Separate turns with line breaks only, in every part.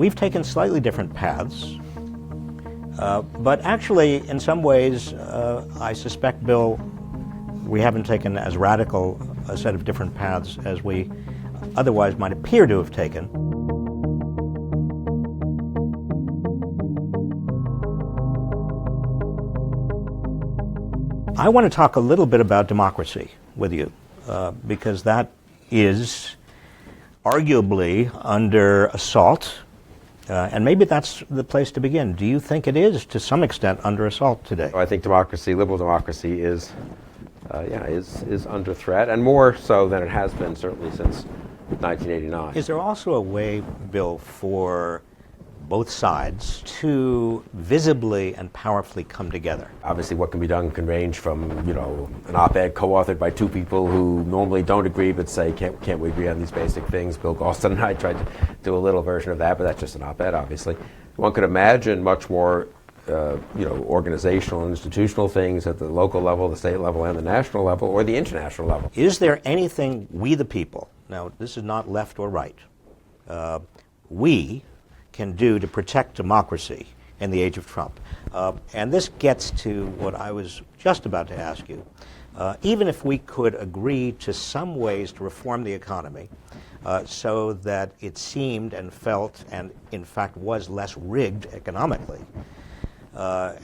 we've taken slightly different paths, but actually, in some ways, I suspect, Bill, we haven't taken as radical a set of different paths as we otherwise might appear to have taken. I want to talk a little bit about democracy with you, because that is arguably under assault, and maybe that's the place to begin. Do you think it is, to some extent, under assault today?
I think democracy, liberal democracy, is under threat, and more so than it has been certainly since 1989.
Is there also a way, Bill, for both sides to visibly and powerfully come together?
Obviously, what can be done can range from, an op-ed co-authored by two people who normally don't agree but say, can't we agree on these basic things? Bill Galston and I tried to do a little version of that, but that's just an op-ed, obviously. One could imagine much more organizational and institutional things at the local level, the state level, and the national level, or the international level.
Is there anything we the people, now this is not left or right, we can do to protect democracy in the age of Trump? And this gets to what I was just about to ask you. Even if we could agree to some ways to reform the economy so that it seemed and felt and in fact was less rigged economically,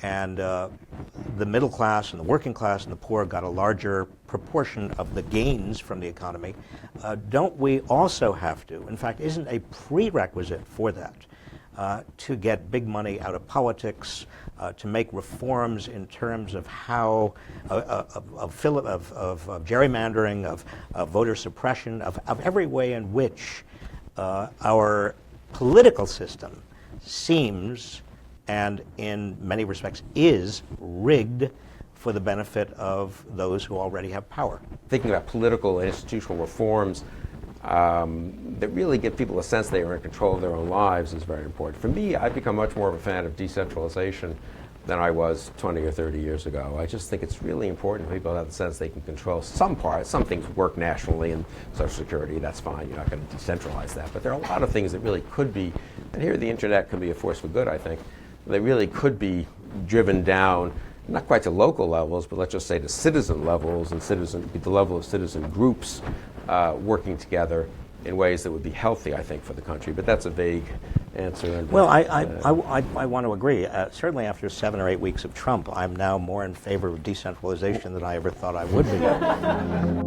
and the middle class and the working class and the poor got a larger proportion of the gains from the economy, don't we also have to, in fact, isn't a prerequisite for that, to get big money out of politics, to make reforms in terms of how, of gerrymandering, of voter suppression, of every way in which our political system seems, and in many respects is, rigged for the benefit of those who already have power?
Thinking about political and institutional reforms that really give people a sense they are in control of their own lives is very important. For me, I've become much more of a fan of decentralization than I was 20 or 30 years ago. I just think it's really important for people to have the sense they can control some parts. Some things work nationally, and Social Security, that's fine. You're not going to decentralize that. But there are a lot of things that really could be, and here the internet can be a force for good, I think. They really could be driven down, not quite to local levels, but let's just say to citizen levels and the level of citizen groups working together in ways that would be healthy, I think, for the country. But that's a vague answer.
Well, I want to agree. Certainly after 7 or 8 weeks of Trump, I'm now more in favor of decentralization than I ever thought I would be.